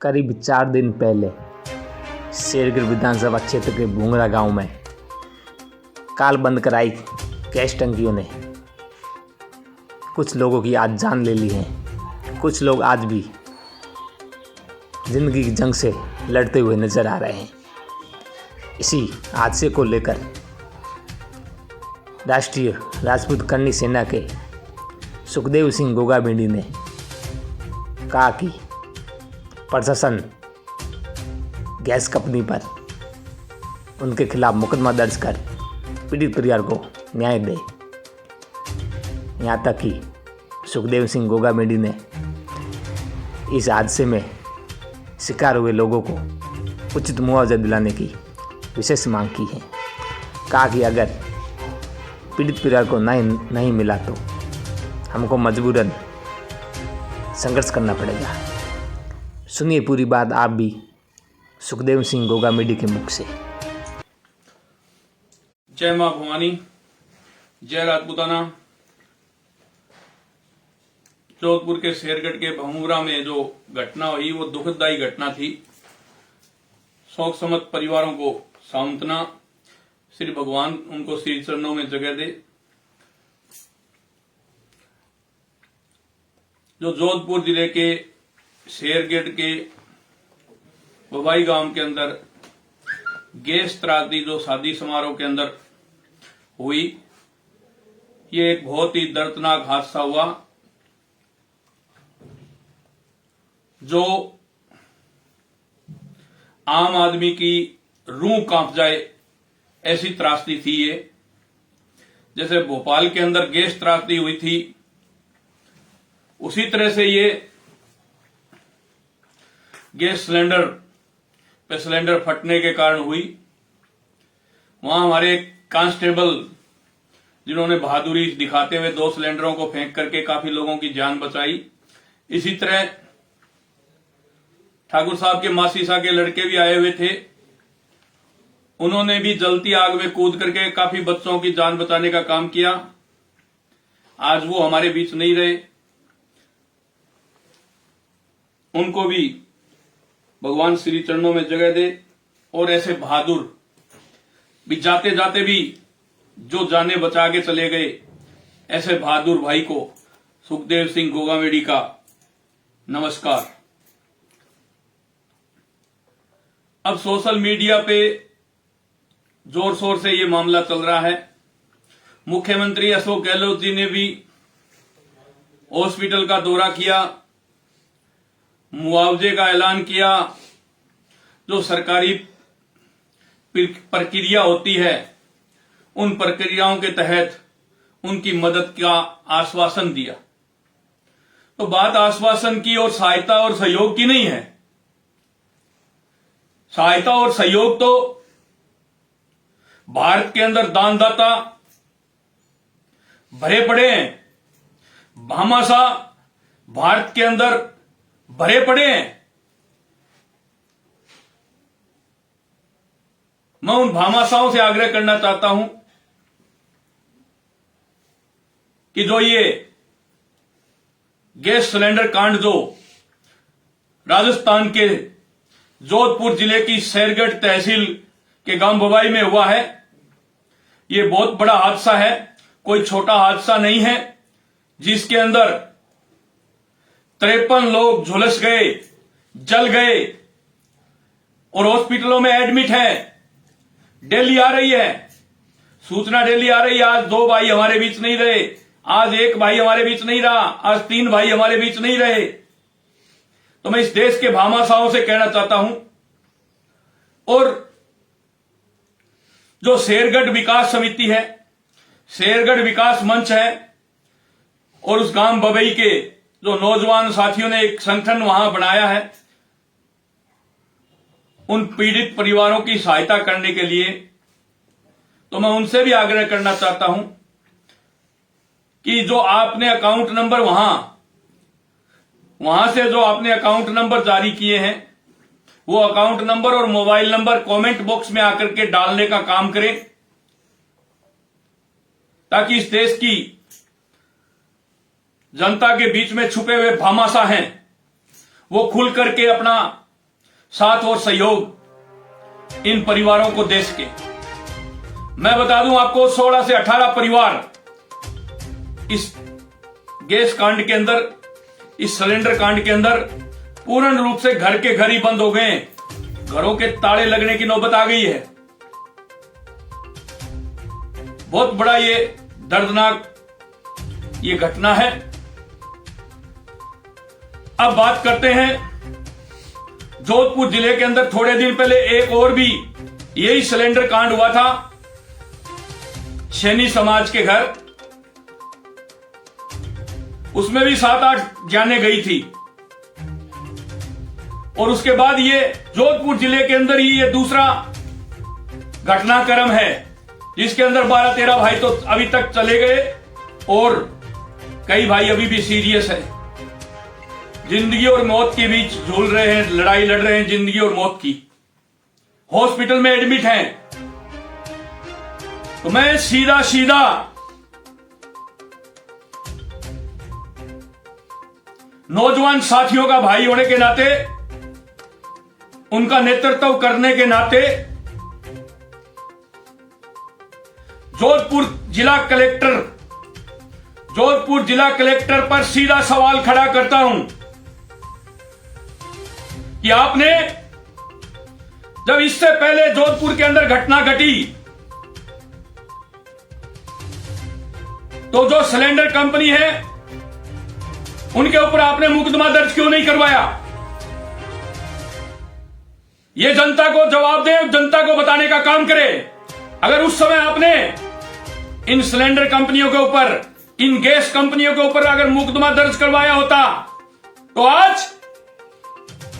करीब 4 दिन पहले शेरगढ़ विधानसभा क्षेत्र के भूंगरा गांव में काल बंद कराई गैस टंकियों ने कुछ लोगों की आज जान ले ली है। कुछ लोग आज भी जिंदगी की जंग से लड़ते हुए नजर आ रहे हैं। इसी हादसे को लेकर राष्ट्रीय राजपूत करनी सेना के सुखदेव सिंह गोगामेंडी ने कहा कि प्रशासन गैस कंपनी पर उनके खिलाफ मुकदमा दर्ज कर पीड़ित परिवार को न्याय दे। यहाँ तक कि सुखदेव सिंह गोगामेंडी ने इस हादसे में शिकार हुए लोगों को उचित मुआवजा दिलाने की विशेष मांग की है। कहा कि अगर पीड़ित परिवार को नहीं मिला तो हमको मजबूरन संघर्ष करना पड़ेगा। सुनिए पूरी बात आप भी सुखदेव सिंह गोगामेंडी के मुख से। जय मां भवानी, जय राजपूताना। जोधपुर के शेरगढ़ के भमूरा में जो घटना हुई वो दुखदायी घटना थी। शोक समत परिवारों को सांत्वना, श्री भगवान उनको श्री चरणों में जगह दे। जो जोधपुर जिले के शेरगढ़ के बबाई गांव के अंदर गैस त्रासदी जो शादी समारोह के अंदर हुई, ये एक बहुत ही दर्दनाक हादसा हुआ जो आम आदमी की रूह कांप जाए ऐसी त्रासदी थी। ये जैसे भोपाल के अंदर गैस त्रासदी हुई थी उसी तरह से ये गैस सिलेंडर पे सिलेंडर फटने के कारण हुई। वहां हमारे कांस्टेबल जिन्होंने बहादुरी दिखाते हुए 2 सिलेंडरों को फेंक करके काफी लोगों की जान बचाई। इसी तरह ठाकुर साहब के मासीसा के लड़के भी आए हुए थे, उन्होंने भी जलती आग में कूद करके काफी बच्चों की जान बचाने का काम किया। आज वो हमारे बीच नहीं रहे, उनको भी भगवान श्री चरणों में जगह दे। और ऐसे बहादुर भी जाते जाते भी जो जाने बचा के चले गए, ऐसे बहादुर भाई को सुखदेव सिंह गोगामेंडी का नमस्कार। अब सोशल मीडिया पे जोर शोर से ये मामला चल रहा है। मुख्यमंत्री अशोक गहलोत जी ने भी हॉस्पिटल का दौरा किया, मुआवजे का ऐलान किया। जो सरकारी प्रक्रिया होती है उन प्रक्रियाओं के तहत उनकी मदद का आश्वासन दिया। तो बात आश्वासन की और सहायता और सहयोग की नहीं है। सहायता और सहयोग तो भारत के अंदर दानदाता भरे पड़े हैं, भामाशाह भारत के अंदर भरे पड़े हैं। मैं उन भामाशाहों से आग्रह करना चाहता हूं कि जो ये गैस सिलेंडर कांड जो राजस्थान के जोधपुर जिले की शेरगढ़ तहसील के गांव बबाई में हुआ है, ये बहुत बड़ा हादसा है, कोई छोटा हादसा नहीं है, जिसके अंदर 53 लोग झुलस गए, जल गए और हॉस्पिटलों में एडमिट हैं। डेली आ रही है सूचना, डेली आ रही है। आज 2 भाई हमारे बीच नहीं रहे, आज 1 भाई हमारे बीच नहीं रहा, आज 3 भाई हमारे बीच नहीं रहे। तो मैं इस देश के भामाशाहों से कहना चाहता हूं, और जो शेरगढ़ विकास समिति है, शेरगढ़ विकास मंच है, और उस गांव बबई के जो नौजवान साथियों ने एक संगठन वहां बनाया है, उन पीड़ित परिवारों की सहायता करने के लिए, तो मैं उनसे भी आग्रह करना चाहता हूं कि जो आपने अकाउंट नंबर वहां से जो आपने अकाउंट नंबर जारी किए हैं, वो अकाउंट नंबर और मोबाइल नंबर कमेंट बॉक्स में आकर के डालने का काम करें, ताकि इस देश की जनता के बीच में छुपे हुए भामाशाह हैं वो खुल करके अपना साथ और सहयोग इन परिवारों को दे सके। मैं बता दूं आपको, 16 से 18 परिवार इस गैस कांड के अंदर, इस सिलेंडर कांड के अंदर पूर्ण रूप से घर के घर ही बंद हो गए। घरों के ताले लगने की नौबत आ गई है। बहुत बड़ा ये दर्दनाक ये घटना है। अब बात करते हैं जोधपुर जिले के अंदर थोड़े दिन पहले एक और भी यही सिलेंडर कांड हुआ था। सैनी समाज के घर, उसमें भी 7-8 जाने गई थी। और उसके बाद ये जोधपुर जिले के अंदर ही ये दूसरा घटनाक्रम है, जिसके अंदर 12-13 भाई तो अभी तक चले गए और कई भाई अभी भी सीरियस है। जिंदगी और मौत के बीच झूल रहे हैं, लड़ाई लड़ रहे हैं जिंदगी और मौत की। हॉस्पिटल में एडमिट हैं। तो मैं सीधा नौजवान साथियों का भाई होने के नाते, उनका नेतृत्व करने के नाते जोधपुर जिला कलेक्टर पर सीधा सवाल खड़ा करता हूं कि आपने जब इससे पहले जोधपुर के अंदर घटना घटी तो जो सिलेंडर कंपनी है उनके ऊपर आपने मुकदमा दर्ज क्यों नहीं करवाया? ये जनता को जवाब दे, जनता को बताने का काम करे। अगर उस समय आपने इन सिलेंडर कंपनियों के ऊपर, इन गैस कंपनियों के ऊपर अगर मुकदमा दर्ज करवाया होता तो आज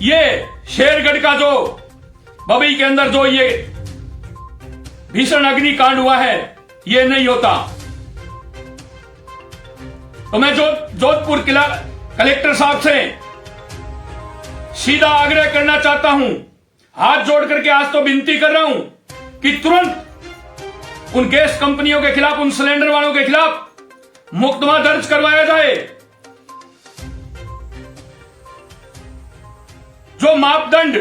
ये शेरगढ़ का जो बबई के अंदर जो ये भीषण अग्निकांड हुआ है ये नहीं होता। तो मैं जोधपुर कलेक्टर साहब से सीधा आग्रह करना चाहता हूं, हाथ जोड़ करके आज तो विनती कर रहा हूं कि तुरंत उन गैस कंपनियों के खिलाफ, उन सिलेंडर वालों के खिलाफ मुकदमा दर्ज करवाया जाए। जो मापदंड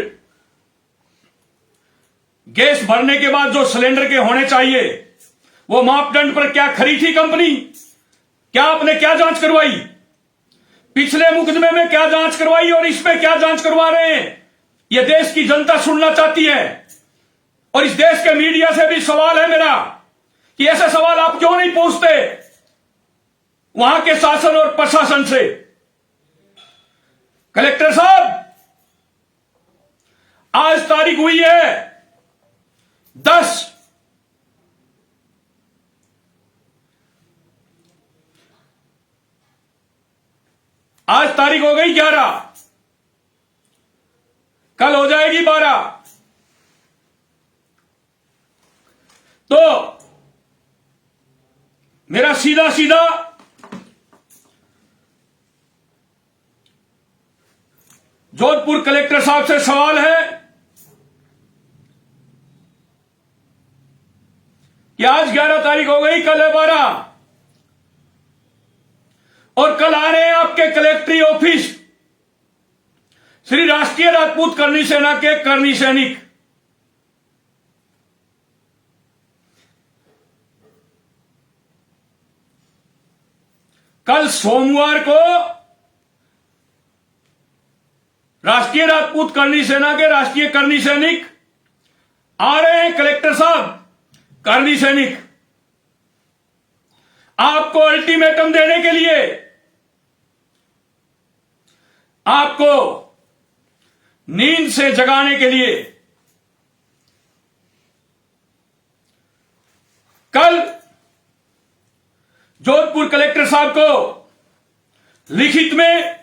गैस भरने के बाद जो सिलेंडर के होने चाहिए, वो मापदंड पर क्या खरी थी कंपनी? क्या आपने क्या जांच करवाई? पिछले मुकदमे में क्या जांच करवाई और इस पे क्या जांच करवा रहे हैं? यह देश की जनता सुनना चाहती है। और इस देश के मीडिया से भी सवाल है मेरा कि ऐसे सवाल आप क्यों नहीं पूछते वहां के शासन और प्रशासन से? कलेक्टर साहब, आज तारीख हुई है 10, आज तारीख हो गई 11, कल हो जाएगी 12। तो मेरा सीधा जोधपुर कलेक्टर साहब से सवाल है कि आज 11 तारीख हो गई, कल है 12, और कल आ रहे हैं आपके कलेक्ट्री ऑफिस श्री राष्ट्रीय राजपूत करनी सेना के करनी सैनिक। कल सोमवार को राष्ट्रीय राजपूत करनी सेना के राष्ट्रीय करनी सैनिक आ रहे हैं। कलेक्टर साहब, करनी सैनिक आपको अल्टीमेटम देने के लिए, आपको नींद से जगाने के लिए कल जोधपुर कलेक्टर साहब को लिखित में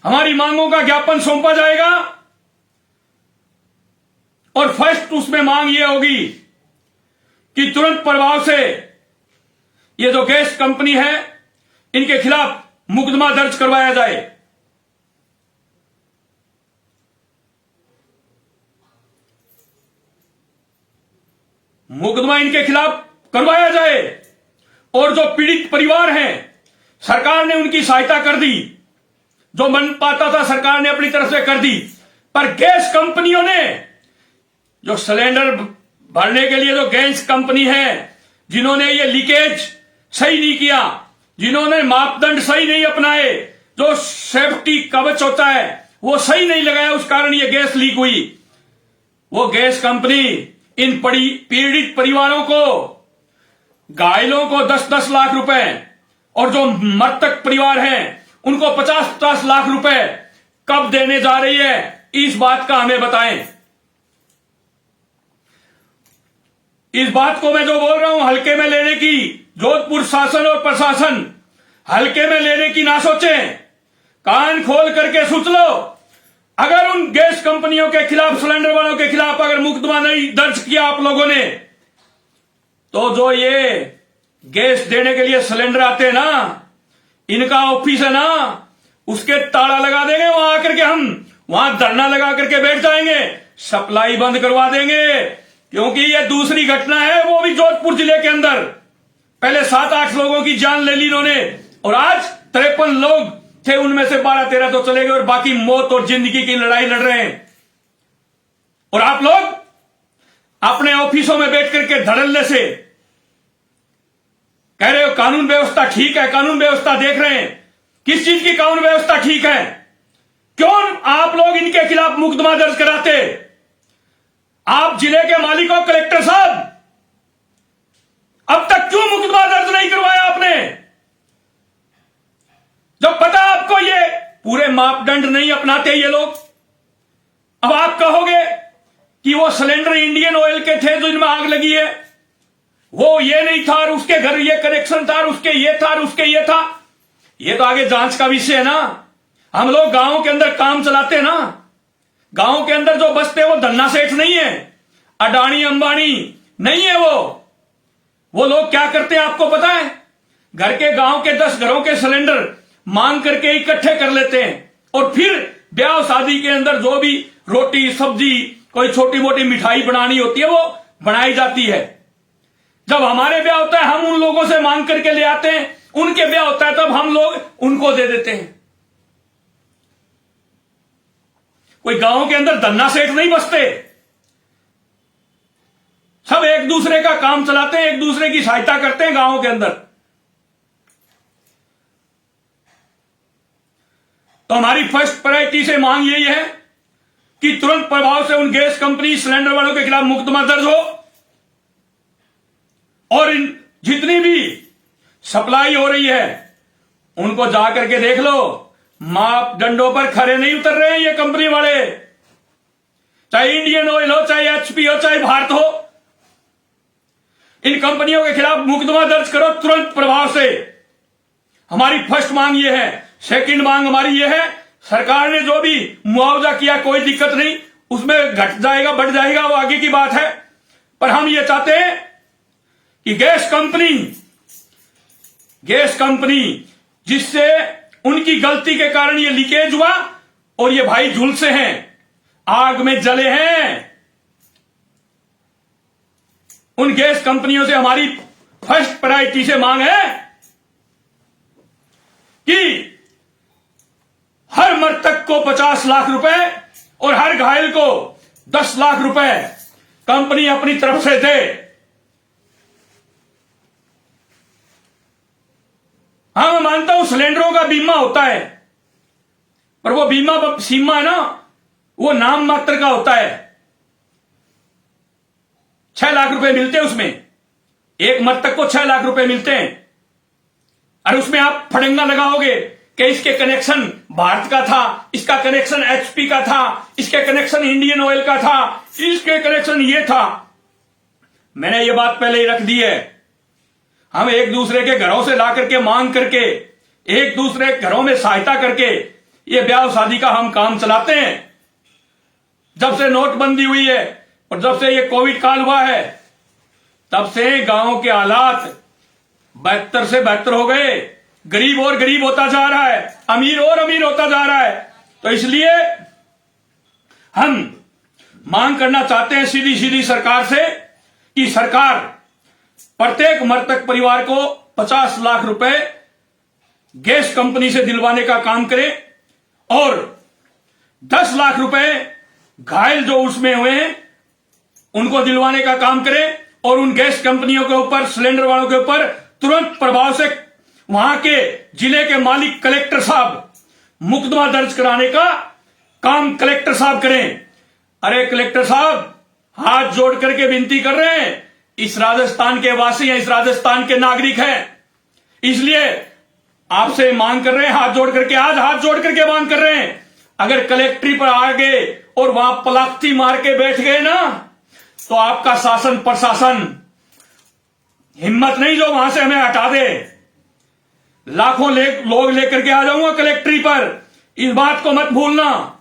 हमारी मांगों का ज्ञापन सौंपा जाएगा। और फर्स्ट उसमें मांग यह होगी कि तुरंत प्रभाव से ये जो गैस कंपनी है इनके खिलाफ मुकदमा दर्ज करवाया जाए। मुकदमा इनके खिलाफ करवाया जाए। और जो पीड़ित परिवार हैं, सरकार ने उनकी सहायता कर दी, जो मन पाता था सरकार ने अपनी तरफ से कर दी। पर गैस कंपनियों ने जो सिलेंडर भरने के लिए जो गैस कंपनी है, जिन्होंने ये लीकेज सही नहीं किया, जिन्होंने मापदंड सही नहीं अपनाए, जो सेफ्टी कवच होता है वो सही नहीं लगाया, उस कारण ये गैस लीक हुई। वो गैस कंपनी इन पीड़ित परिवारों को, घायलों को 10-10 लाख रुपए और जो मृतक परिवार हैं उनको 50-50 लाख रुपए कब देने जा रही है, इस बात का हमें बताएं। इस बात को मैं जो बोल रहा हूं हल्के में लेने की, जोधपुर शासन और प्रशासन हल्के में लेने की ना सोचें, कान खोल करके सोच लो। अगर उन गैस कंपनियों के खिलाफ, सिलेंडर वालों के खिलाफ अगर मुकदमा नहीं दर्ज किया आप लोगों ने, तो जो ये गैस देने के लिए सिलेंडर आते हैं ना, इनका ऑफिस है ना, उसके ताला लगा देंगे। वहां आकर के हम वहां धरना लगा करके बैठ जाएंगे, सप्लाई बंद करवा देंगे। क्योंकि ये दूसरी घटना है, वो भी जोधपुर जिले के अंदर। पहले 7-8 लोगों की जान ले ली इन्होंने, और आज 53 लोग थे, उनमें से 12-13 तो चले गए और बाकी मौत और जिंदगी की लड़ाई लड़ रहे हैं। और आप लोग अपने ऑफिसों में बैठ करके धड़ल्ले से कह रहे हो कानून व्यवस्था ठीक है, कानून व्यवस्था देख रहे हैं। किस चीज की कानून व्यवस्था ठीक है? क्यों आप लोग इनके खिलाफ मुकदमा दर्ज कराते? आप जिले के मालिक हो, कलेक्टर साहब, अब तक क्यों मुकदमा दर्ज नहीं करवाया आपने? जब पता आपको ये पूरे मापदंड नहीं अपनाते ये लोग। अब आप कहोगे कि वो सिलेंडर इंडियन ऑयल के थे जो इनमें आग लगी है, वो ये नहीं था, और उसके घर ये कनेक्शन था, और उसके ये था, और उसके ये था। ये तो आगे जांच का विषय है ना। हम लोग गांव के अंदर काम चलाते हैं ना, गांव के अंदर जो बसते हैं वो धन्ना सेठ नहीं है, अडानी अंबानी नहीं है। वो लोग क्या करते हैं आपको पता है? घर के गांव के 10 घरों के सिलेंडर मांग करके इकट्ठे कर लेते हैं, और फिर ब्याह शादी के अंदर जो भी रोटी सब्जी कोई छोटी मोटी मिठाई बनानी होती है वो बनाई जाती है। जब हमारे ब्याह होता है हम उन लोगों से मांग करके ले आते हैं, उनके ब्याह होता है तब हम लोग उनको दे देते हैं। कोई गांव के अंदर धन्ना सेठ नहीं बसते, सब एक दूसरे का काम चलाते हैं, एक दूसरे की सहायता करते हैं गांवों के अंदर। तो हमारी फर्स्ट प्रायोरिटी से मांग यही है कि तुरंत प्रभाव से उन गैस कंपनी सिलेंडर वालों के खिलाफ मुकदमा दर्ज हो, और इन जितनी भी सप्लाई हो रही है उनको जाकर के देख लो, मापदंडों पर खरे नहीं उतर रहे हैं ये कंपनी वाले। चाहे इंडियन ऑयल हो, चाहे एचपी हो, चाहे भारत हो, इन कंपनियों के खिलाफ मुकदमा दर्ज करो तुरंत प्रभाव से। हमारी फर्स्ट मांग ये है। सेकंड मांग हमारी ये है, सरकार ने जो भी मुआवजा किया कोई दिक्कत नहीं, उसमें घट जाएगा बढ़ जाएगा वो आगे की बात है, पर हम ये चाहते हैं कि गैस कंपनी जिससे उनकी गलती के कारण ये लीकेज हुआ और ये भाई झुलसे हैं, आग में जले हैं, उन गैस कंपनियों से हमारी फर्स्ट प्रायोरिटी से मांग है कि हर मृतक को 50 लाख रुपए और हर घायल को 10 लाख रुपए कंपनी अपनी तरफ से दे। हाँ, मैं मानता हूं सिलेंडरों का बीमा होता है, पर वो बीमा सीमा है ना, वो नाम मात्र का होता है। 6 लाख रुपए मिलते हैं उसमें, एक मृतक को 6 लाख रुपए मिलते हैं। और उसमें आप फड़ंगा लगाओगे कि इसके कनेक्शन भारत का था, इसका कनेक्शन एचपी का था, इसके कनेक्शन इंडियन ऑयल का था, इसके कनेक्शन ये था। मैंने ये बात पहले ही रख दी है। हम एक दूसरे के घरों से ला करके मांग करके, एक दूसरे के घरों में सहायता करके ये ब्याह शादी का हम काम चलाते हैं। जब से नोटबंदी हुई है और जब से ये कोविड काल हुआ है, तब से गांवों के हालात बेहतर से बेहतर हो गए। गरीब और गरीब होता जा रहा है, अमीर और अमीर होता जा रहा है। तो इसलिए हम मांग करना चाहते हैं सीधी सीधी सरकार से कि सरकार प्रत्येक मृतक परिवार को 50 लाख रुपए गैस कंपनी से दिलवाने का काम करे और 10 लाख रुपए घायल जो उसमें हुए हैं उनको दिलवाने का काम करें और उन गैस कंपनियों के ऊपर, सिलेंडर वालों के ऊपर तुरंत प्रभाव से वहां के जिले के मालिक कलेक्टर साहब मुकदमा दर्ज कराने का काम कलेक्टर साहब करें। अरे कलेक्टर साहब, हाथ जोड़ करके विनती कर रहे हैं, इस राजस्थान के वासी हैं, इस राजस्थान के नागरिक हैं, इसलिए आपसे मांग कर रहे हैं, हाथ जोड़ करके, आज हाथ जोड़ करके मांग कर रहे हैं, अगर कलेक्ट्री पर आ गए और वहां पलाख्ती मार के बैठ गए ना, तो आपका शासन प्रशासन हिम्मत नहीं जो वहां से हमें हटा दे। लाखों लोग लेकर के आ जाऊंगा कलेक्ट्री पर, इस बात को मत भूलना।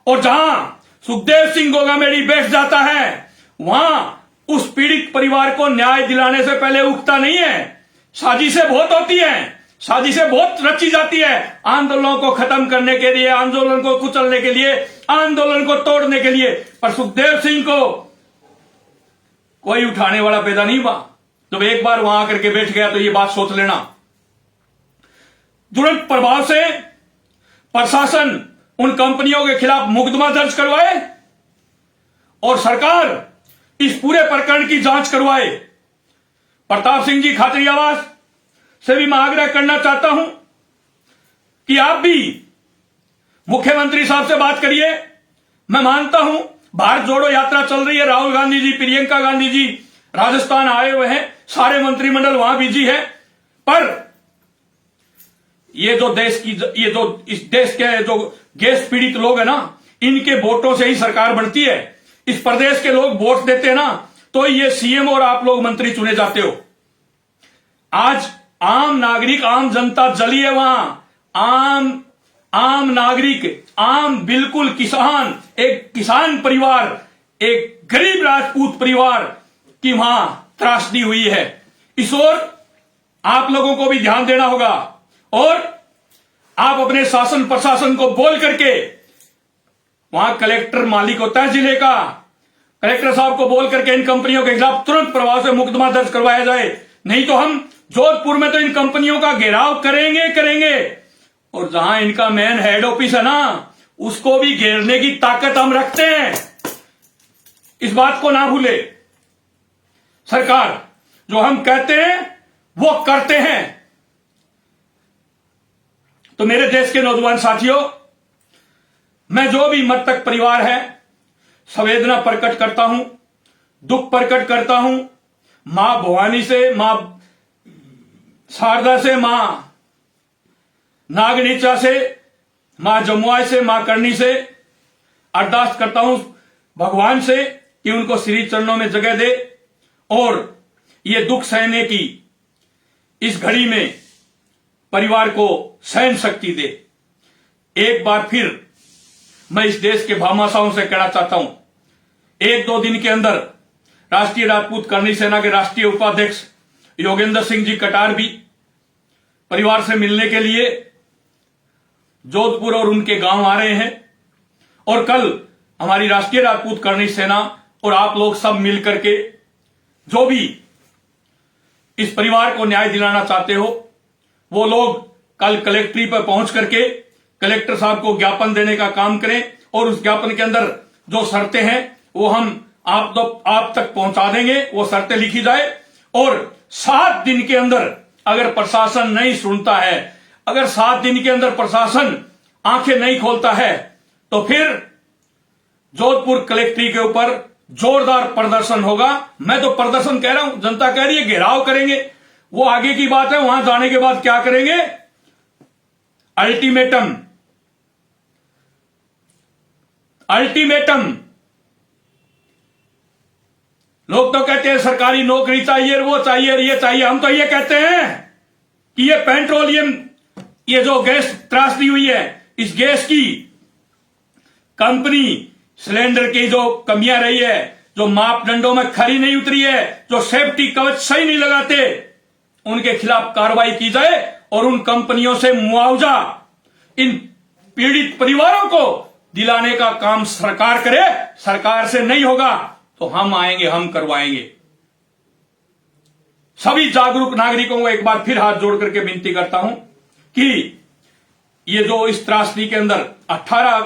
और जहां सुखदेव सिंह गोगामेडी बैठ जाता है, वहां उस पीड़ित परिवार को न्याय दिलाने से पहले उठता नहीं है। साजिशें बहुत होती हैं, साजिशें बहुत रची जाती है आंदोलनों को खत्म करने के लिए, आंदोलन को कुचलने के लिए, आंदोलन को तोड़ने के लिए, पर सुखदेव सिंह को कोई उठाने वाला पैदा नहीं हुआ। जब एक बार वहां आकर के बैठ गया तो ये बात सोच लेना। तुरंत प्रभाव से प्रशासन उन कंपनियों के खिलाफ मुकदमा दर्ज करवाए और सरकार इस पूरे प्रकरण की जांच करवाए। प्रताप सिंह जी खाचरियावास से भी मैं आग्रह करना चाहता हूं कि आप भी मुख्यमंत्री साहब से बात करिए। मैं मानता हूं भारत जोड़ो यात्रा चल रही है, राहुल गांधी जी, प्रियंका गांधी जी राजस्थान आए हुए हैं, सारे मंत्रिमंडल वहां बिजी है, पर ये जो इस देश के जो गैस पीड़ित लोग है ना, इनके वोटों से ही सरकार बनती है। इस प्रदेश के लोग वोट देते हैं ना, तो ये सीएम और आप लोग मंत्री चुने जाते हो। आज आम नागरिक, आम जनता जली है वहां, आम नागरिक, आम बिल्कुल किसान, एक किसान परिवार, एक गरीब राजपूत परिवार की वहां त्रासदी हुई है। इस ओर आप लोगों को भी ध्यान देना होगा और आप अपने शासन प्रशासन को बोल करके, वहां कलेक्टर मालिक होता है जिले का, कलेक्टर साहब को बोल करके इन कंपनियों के खिलाफ तुरंत प्रभाव से मुकदमा दर्ज करवाया जाए। नहीं तो हम जोधपुर में तो इन कंपनियों का घेराव करेंगे और जहां इनका मेन हेड ऑफिस है ना, उसको भी घेरने की ताकत हम रखते हैं। इस बात को ना भूले। सरकार जो हम कहते हैं वो करते हैं। तो मेरे देश के नौजवान साथियों, मैं जो भी मृतक परिवार है संवेदना प्रकट करता हूं, दुख प्रकट करता हूं। मां भवानी से, मां शारदा से, मां नागनीचा से, मां जमुआई से, मां करनी से अरदास करता हूं भगवान से कि उनको श्री चरणों में जगह दे और ये दुख सहने की इस घड़ी में परिवार को सहन शक्ति दे। एक बार फिर मैं इस देश के भामाशाहों से कहना चाहता हूं, 1-2 दिन के अंदर राष्ट्रीय राजपूत करनी सेना के राष्ट्रीय उपाध्यक्ष योगेंद्र सिंह जी कटार भी परिवार से मिलने के लिए जोधपुर और उनके गांव आ रहे हैं और कल हमारी राष्ट्रीय राजपूत करनी सेना और आप लोग सब मिलकर के जो भी इस परिवार को न्याय दिलाना चाहते हो, वो लोग कल कलेक्ट्री पर पहुंच करके कलेक्टर साहब को ज्ञापन देने का काम करें और उस ज्ञापन के अंदर जो शर्तें हैं वो हम आप तक पहुंचा देंगे। वो शर्तें लिखी जाए और 7 दिन के अंदर अगर प्रशासन नहीं सुनता है, अगर 7 दिन के अंदर प्रशासन आंखें नहीं खोलता है, तो फिर जोधपुर कलेक्ट्री के ऊपर जोरदार प्रदर्शन होगा। मैं तो प्रदर्शन कह रहा हूं, जनता कह रही है घेराव करेंगे, वो आगे की बात है। वहां जाने के बाद क्या करेंगे? अल्टीमेटम लोग तो कहते हैं सरकारी नौकरी चाहिए, वो चाहिए, ये चाहिए। हम तो ये कहते हैं कि ये पेट्रोलियम, ये जो गैस त्रासदी हुई है, इस गैस की कंपनी सिलेंडर की जो कमियां रही है, जो मापदंडों में खरी नहीं उतरी है, जो सेफ्टी कवच सही नहीं लगाते, उनके खिलाफ कार्रवाई की जाए और उन कंपनियों से मुआवजा इन पीड़ित परिवारों को दिलाने का काम सरकार करे। सरकार से नहीं होगा तो हम आएंगे, हम करवाएंगे। सभी जागरूक नागरिकों को एक बार फिर हाथ जोड़ करके विनती करता हूं कि ये जो इस त्रासदी के अंदर 18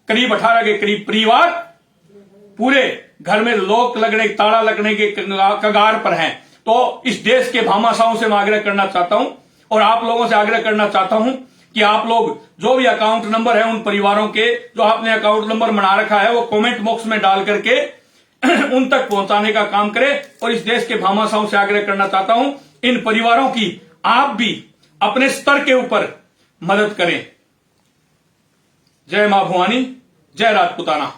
करीब 18 के करीब परिवार पूरे घर में लोक लगने, ताला लगने के कगार पर हैं। तो इस देश के भामाशाहों से मैं आग्रह करना चाहता हूं और आप लोगों से आग्रह करना चाहता हूं कि आप लोग जो भी अकाउंट नंबर है उन परिवारों के, जो आपने अकाउंट नंबर बना रखा है, वो कमेंट बॉक्स में डाल करके उन तक पहुंचाने का काम करें। और इस देश के भामाशाहों से आग्रह करना चाहता हूं, इन परिवारों की आप भी अपने स्तर के ऊपर मदद करें। जय मां भवानी, जय राजपुताना।